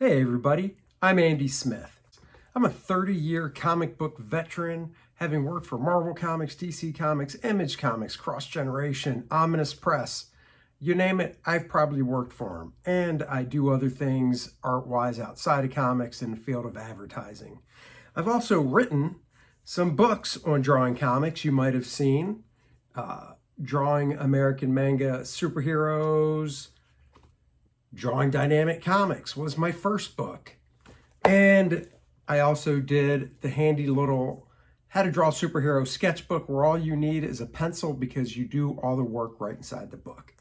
Hey everybody, I'm Andy Smith. I'm a 30-year comic book veteran, having worked for Marvel Comics, DC Comics, Image Comics, Cross Generation, Ominous Press. You name it, I've probably worked for them. And I do other things art-wise outside of comics in the field of advertising. I've also written some books on drawing comics you might have seen. Drawing American manga superheroes, Drawing Dynamic Comics was my first book. And I also did the handy little How to Draw Superhero sketchbook where all you need is a pencil because you do all the work right inside the book.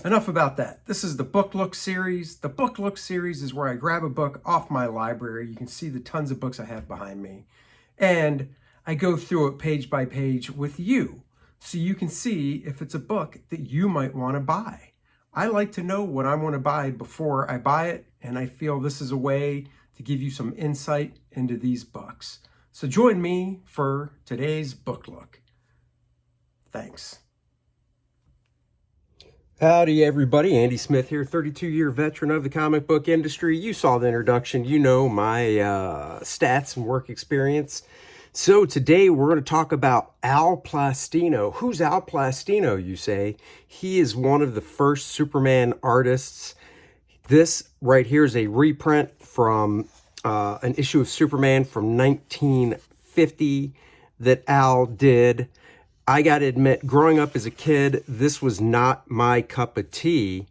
Enough about that. This is the Book Look series. The Book Look series is where I grab a book off my library. You can see the tons of books I have behind me. And I go through it page by page with you so you can see if it's a book that you might want to buy. I like to know what I want to buy before I buy it, and I feel this is a way to give you some insight into these books. So join me for today's book look. Thanks. Howdy everybody, Andy Smith here, 32-year veteran of the comic book industry. You saw the introduction, you know my stats and work experience. So today we're going to talk about Al Plastino. Who's Al Plastino, you say? He is one of the first Superman artists. This right here is a reprint from an issue of Superman from 1950 that Al did. I got to admit, growing up as a kid, this was not my cup of tea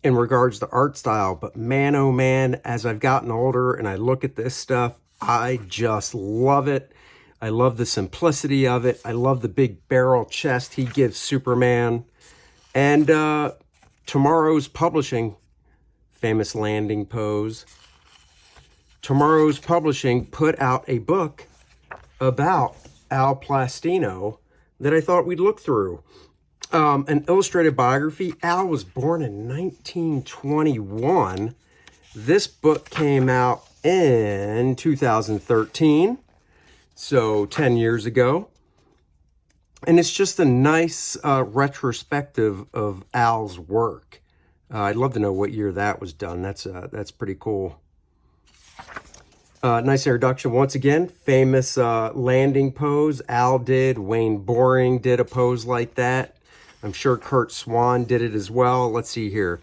in regards to art style. But man, oh man, as I've gotten older and I look at this stuff, I just love it. I love the simplicity of it. I love the big barrel chest he gives Superman. And Tomorrow's Publishing, famous landing pose. Tomorrow's Publishing put out a book about Al Plastino that I thought we'd look through. An illustrated biography. Al was born in 1921. This book came out in 2013, so 10 years ago. And it's just a nice retrospective of Al's work. I'd love to know what year that was done. That's pretty cool. Nice introduction. Once again, famous landing pose Al did. Wayne Boring did a pose like that. I'm sure Kurt Swan did it as well. Let's see here.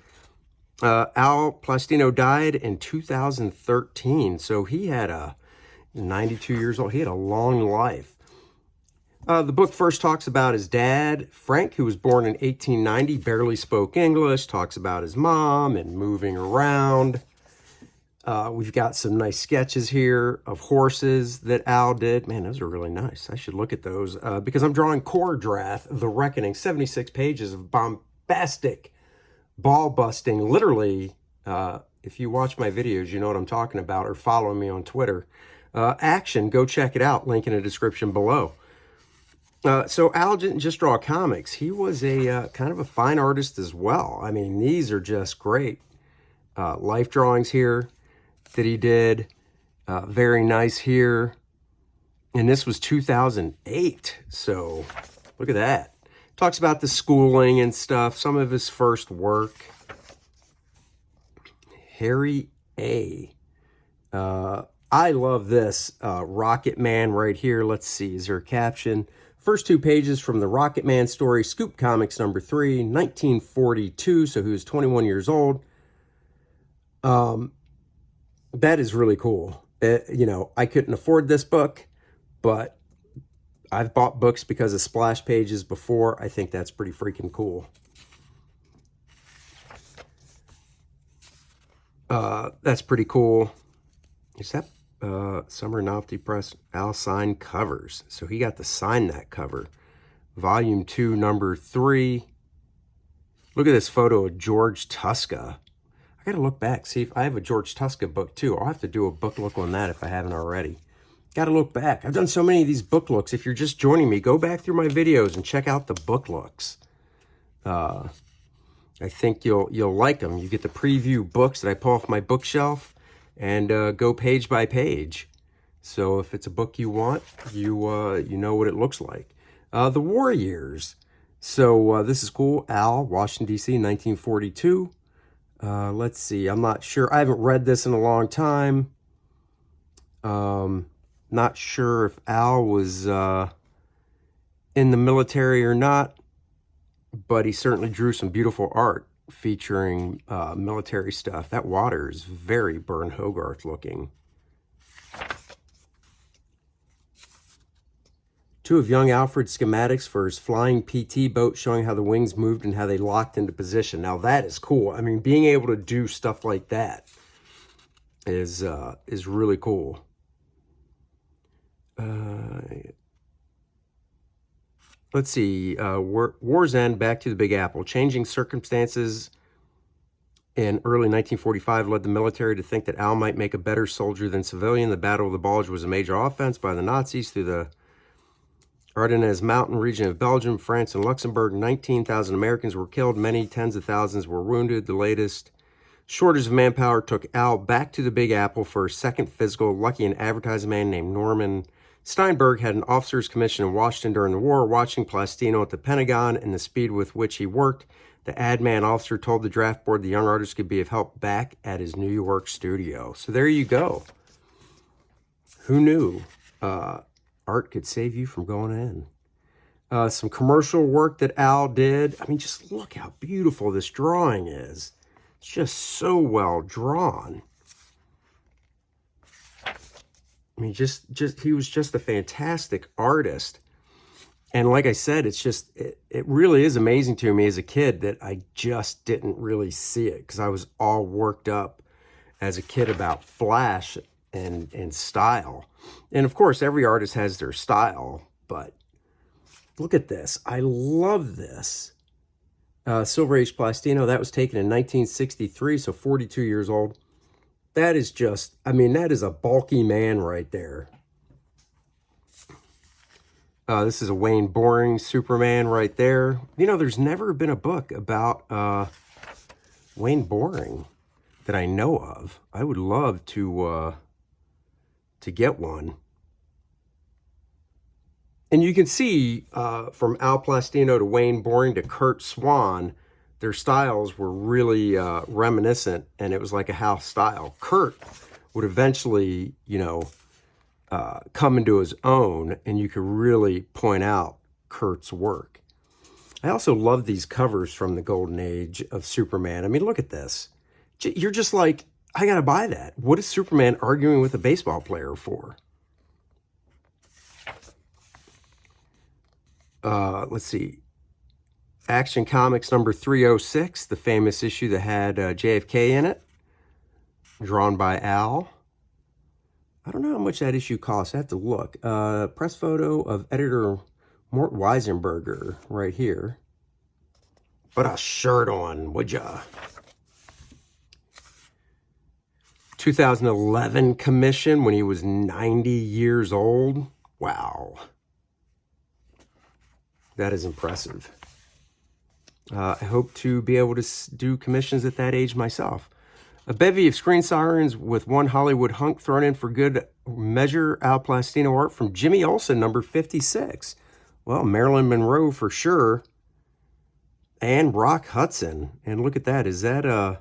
Al Plastino died in 2013, so he had 92 years old. He had a long life. The book first talks about his dad, Frank, who was born in 1890, barely spoke English, talks about his mom and moving around. We've got some nice sketches here of horses that Al did. Man, those are really nice. I should look at those because I'm drawing Kor-Drath, The Reckoning, 76 pages of bombastic ball busting. Literally, if you watch my videos, you know what I'm talking about, or follow me on Twitter. Action, go check it out. Link in the description below. So Al didn't just draw comics. He was a kind of a fine artist as well. I mean, these are just great. Life drawings here that he did. Very nice here. And this was 2008. So look at that. Talks about the schooling and stuff. Some of his first work. Harry A. I love this Rocket Man right here. Let's see. Is there a caption? First two pages from the Rocket Man story, Scoop Comics number 3, 1942. So he was 21 years old. That is really cool. You know, I couldn't afford this book, but I've bought books because of splash pages before. I think that's pretty freaking cool. That's pretty cool. Is that Summer Novelty Press? Al signed covers. So he got to sign that cover. Volume 2, number 3. Look at this photo of George Tuska. I got to look back, see if I have a George Tuska book too. I'll have to do a book look on that if I haven't already. Got to look back. I've done so many of these book looks. If you're just joining me, go back through my videos and check out the book looks. I think you'll like them. You get to preview books that I pull off my bookshelf and go page by page. So if it's a book you want, you know what it looks like. The War Years. So this is cool. Al, Washington, D.C., 1942. Let's see. I'm not sure. I haven't read this in a long time. Not sure if Al was in the military or not, but he certainly drew some beautiful art featuring military stuff. That water is very Burn Hogarth looking. Two of young Alfred's schematics for his flying PT boat, showing how the wings moved and how they locked into position. Now that is cool. I mean, being able to do stuff like that is really cool. Let's see. War's End, back to the Big Apple. Changing circumstances in early 1945 led the military to think that Al might make a better soldier than civilian. The Battle of the Bulge was a major offense by the Nazis through the Ardennes mountain region of Belgium, France, and Luxembourg. 19,000 Americans were killed. Many tens of thousands were wounded. The latest shortage of manpower took Al back to the Big Apple for a second physical. Lucky an advertising man named Norman Steinberg had an officer's commission in Washington during the war. Watching Plastino at the Pentagon and the speed with which he worked, the ad man officer told the draft board the young artist could be of help back at his New York studio. So there you go. Who knew? Art could save you from going in. Some commercial work that Al did. I mean, just look how beautiful this drawing is. It's just so well drawn. I mean, he was just a fantastic artist. And like I said, it really is amazing to me as a kid that I just didn't really see it, because I was all worked up as a kid about flash and style. And of course, every artist has their style, but look at this. I love this. Silver Age Plastino, that was taken in 1963, so 42 years old. That is just, I mean, that is a bulky man right there. This is a Wayne Boring Superman right there. You know, there's never been a book about Wayne Boring that I know of. I would love to get one. And you can see from Al Plastino to Wayne Boring to Kurt Swan, their styles were really reminiscent, and it was like a house style. Kurt would eventually, you know, come into his own, and you could really point out Kurt's work. I also love these covers from the golden age of Superman. I mean, look at this. You're just like, I gotta buy that. What is Superman arguing with a baseball player for? Let's see. Action Comics number 306, the famous issue that had JFK in it, drawn by Al. I don't know how much that issue costs. I have to look. Press photo of editor Mort Weisenberger right here. Put a shirt on, would ya? 2011 commission when he was 90 years old. Wow. That is impressive. I hope to be able to do commissions at that age myself. A bevy of screen sirens with one Hollywood hunk thrown in for good measure. Al Plastino art from Jimmy Olsen, number 56. Well, Marilyn Monroe for sure. And Rock Hudson. And look at that. Is that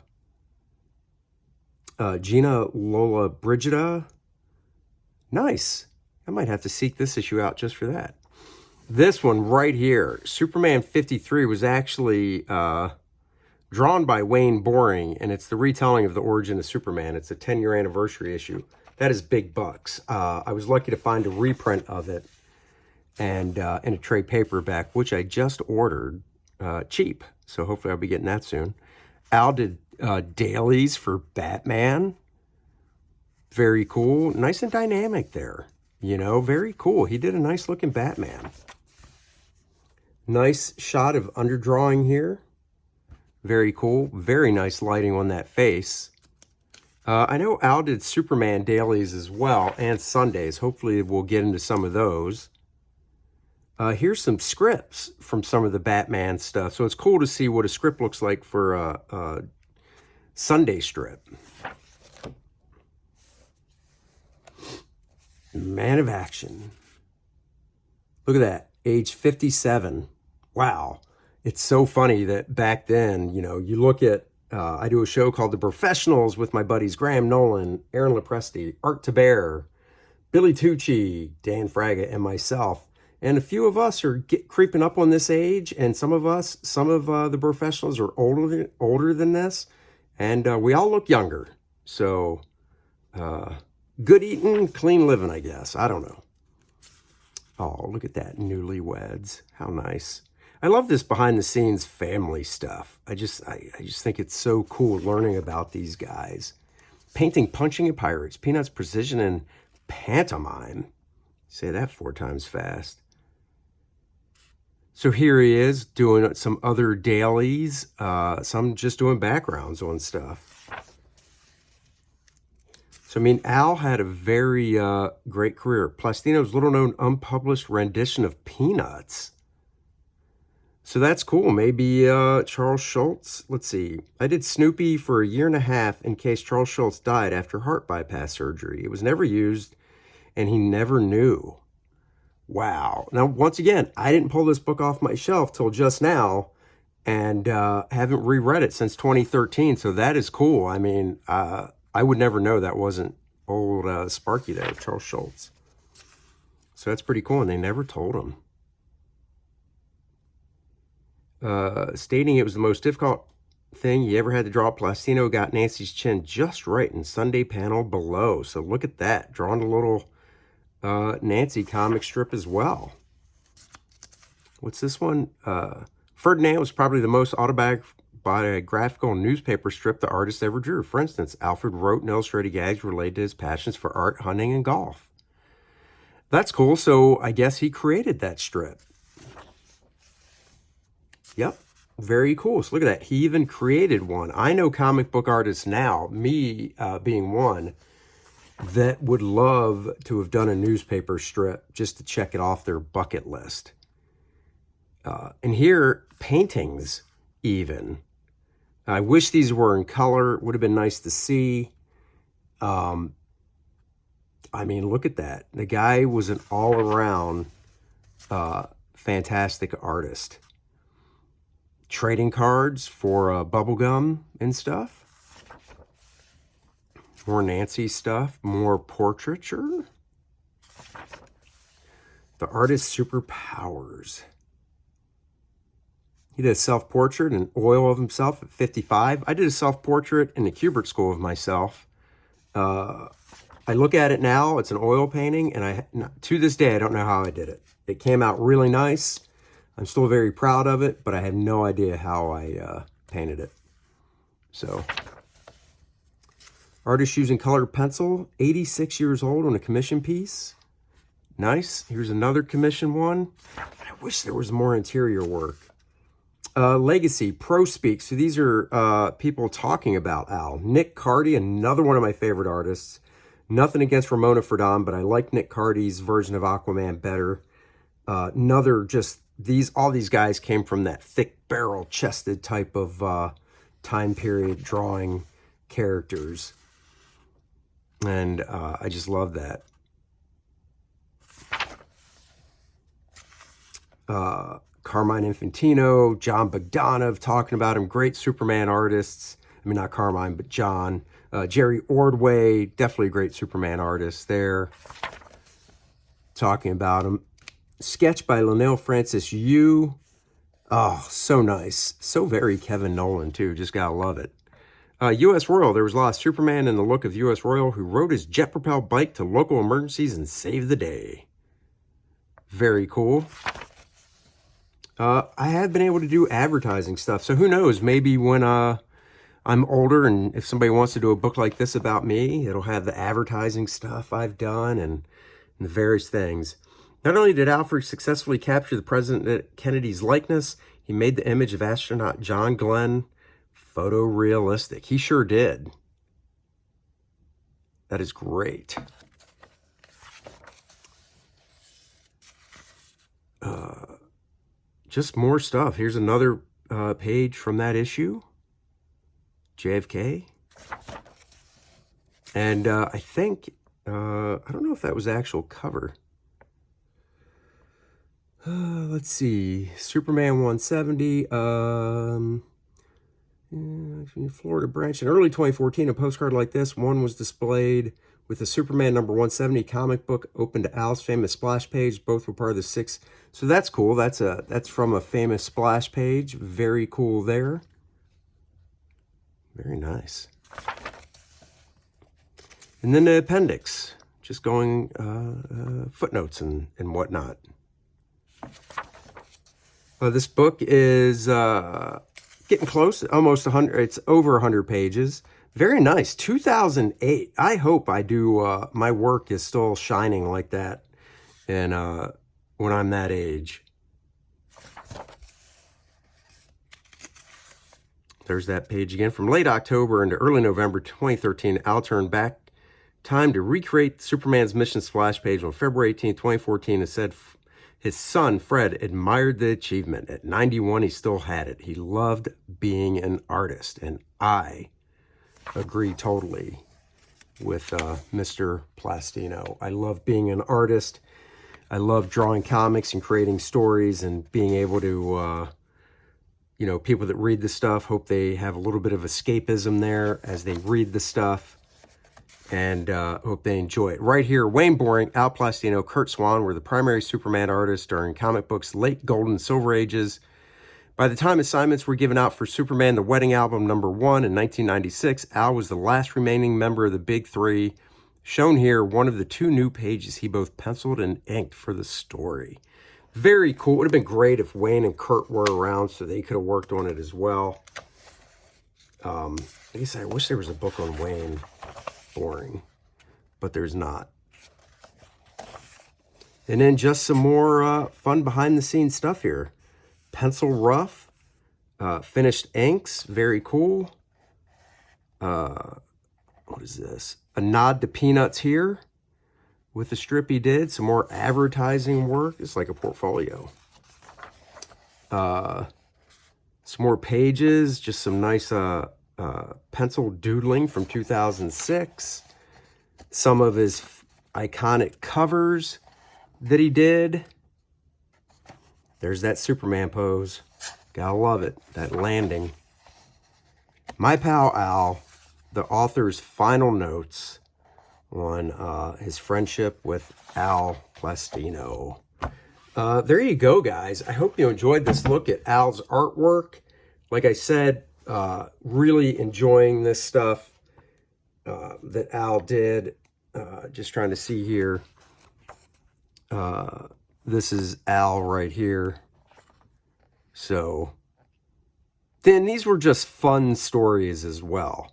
Gina Lola Brigida? Nice. I might have to seek this issue out just for that. This one right here, Superman 53, was actually drawn by Wayne Boring, and it's the retelling of the origin of Superman. It's a 10-year anniversary issue. That is big bucks. I was lucky to find a reprint of it and in a trade paperback, which I just ordered cheap. So hopefully I'll be getting that soon. Al did dailies for Batman. Very cool. Nice and dynamic there. You know, very cool. He did a nice looking Batman. Nice shot of underdrawing here. Very cool. Very nice lighting on that face. I know Al did Superman dailies as well, and Sundays. Hopefully we'll get into some of those. Here's some scripts from some of the Batman stuff. So it's cool to see what a script looks like for a Sunday strip. Man of Action. Look at that. Age 57. Wow. It's so funny that back then, you know, you look at I do a show called The Professionals with my buddies Graham Nolan, Aaron Lepresti, Art Taber, Billy Tucci, Dan Fraga, and myself. And a few of us are creeping up on this age, and some of the professionals are older than this, and we all look younger. So, good eating, clean living, I guess. I don't know. Oh, look at that, newlyweds. How nice. I love this behind the scenes family stuff. I just think it's so cool learning about these guys. Painting Punching and Pirates, Peanuts Precision and Pantomime. Say that 4 times fast. So here he is doing some other dailies, some just doing backgrounds on stuff. So, I mean, Al had a very great career. Plastino's little-known unpublished rendition of Peanuts. So that's cool. Maybe Charles Schultz. Let's see. I did Snoopy for 1.5 years in case Charles Schultz died after heart bypass surgery. It was never used, and he never knew. Wow. Now, once again, I didn't pull this book off my shelf till just now, and haven't reread it since 2013, so that is cool. I mean, I would never know that wasn't old Sparky there, Charles Schultz. So that's pretty cool, and they never told him. Stating it was the most difficult thing he ever had to draw, Plastino got Nancy's chin just right in Sunday panel below. So look at that, drawing a little Nancy comic strip as well. What's this one? Ferdinand was probably the most autobiographical newspaper strip the artist ever drew. For instance, Alfred wrote and illustrated gags related to his passions for art, hunting, and golf. That's cool. So I guess he created that strip. Yep. Very cool. So look at that. He even created one. I know comic book artists now, me being one, that would love to have done a newspaper strip just to check it off their bucket list. And here, paintings even. I wish these were in color. Would have been nice to see. I mean, look at that. The guy was an all-around fantastic artist. Trading cards for bubblegum and stuff. More Nancy stuff. More portraiture. The artist's superpowers. He did a self-portrait and oil of himself at 55. I did a self-portrait in the Kubert School of myself. I look at it now, it's an oil painting, and to this day, I don't know how I did it. It came out really nice. I'm still very proud of it, but I have no idea how I painted it. So, artist using colored pencil, 86 years old on a commission piece. Nice. Here's another commission one. I wish there was more interior work. Legacy, Pro Speak. So these are people talking about Al. Nick Cardy, another one of my favorite artists. Nothing against Ramona Ferdon, but I like Nick Cardy's version of Aquaman better. All these guys came from that thick barrel-chested type of time period drawing characters. And I just love that. Carmine Infantino, John Bogdanov talking about him. Great Superman artists. I mean, not Carmine, but John. Jerry Ordway, definitely a great Superman artist there. Talking about him. Sketch by Lionel Francis Yu. Oh, so nice. So very Kevin Nolan, too. Just gotta love it. U.S. Royal. There was a lot of Superman in the look of U.S. Royal, who rode his jet-propelled bike to local emergencies and saved the day. Very cool. I have been able to do advertising stuff, so who knows, maybe when I'm older and if somebody wants to do a book like this about me, it'll have the advertising stuff I've done and the various things. Not only did Alfred successfully capture the President Kennedy's likeness, he made the image of astronaut John Glenn photorealistic. He sure did. That is great. Just more stuff. Here's another page from that issue. JFK. And I think, I don't know if that was the actual cover. Let's see. Superman 170. Florida branch. In early 2014, a postcard like this one was displayed with the Superman number 170 comic book open to Al's famous splash page. Both were part of the 6. So that's cool. That's from a famous splash page. Very cool there. Very nice. And then the appendix, just going footnotes and whatnot. This book is getting close, almost 100. It's over 100 pages. Very nice. 2008. I hope I do. My work is still shining like that, and when I'm that age. There's that page again. From late October into early November 2013, Al turned back time to recreate Superman's mission splash page on February 18, 2014, and said his son, Fred, admired the achievement. At 91, he still had it. He loved being an artist, and I agree totally with Mr. Plastino. I love being an artist. I love drawing comics and creating stories and being able to, you know, people that read the stuff, hope they have a little bit of escapism there as they read the stuff, and hope they enjoy it. Right here, Wayne Boring, Al Plastino, Kurt Swan were the primary Superman artists during comic books' late Golden Silver Ages. By the time assignments were given out for Superman, the Wedding Album #1 in 1996, Al was the last remaining member of the Big Three. Shown here, one of the 2 new pages he both penciled and inked for the story. Very cool. It would have been great if Wayne and Kurt were around so they could have worked on it as well. I guess I wish there was a book on Wayne Boring, but there's not. And then just some more fun behind-the-scenes stuff here. Pencil rough, finished inks, very cool. What is this? A nod to Peanuts here with the strip he did. Some more advertising work. It's like a portfolio. Some more pages, just some nice pencil doodling from 2006. Some of his iconic covers that he did. There's that Superman pose. Gotta love it. That landing. My pal Al, the author's final notes on his friendship with Al Plastino. There you go, guys. I hope you enjoyed this look at Al's artwork. Like I said, really enjoying this stuff that Al did. Just trying to see here. This is Al right here. So, then these were just fun stories as well.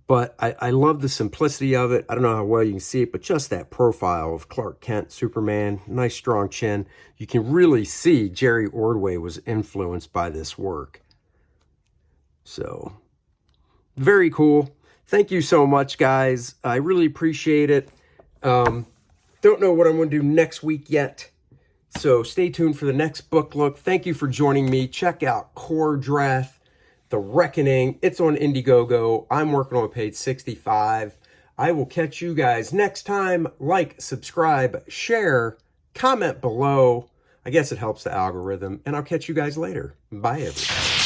But I love the simplicity of it. I don't know how well you can see it, but just that profile of Clark Kent, Superman, nice strong chin. You can really see Jerry Ordway was influenced by this work. So, very cool. Thank you so much, guys. I really appreciate it. Don't know what I'm going to do next week yet. So, stay tuned for the next book look. Thank you for joining me. Check out Kor-Drath, The Reckoning. It's on Indiegogo. I'm working on page 65. I will catch you guys next time. Like, subscribe, share, comment below. I guess it helps the algorithm. And I'll catch you guys later. Bye, everybody.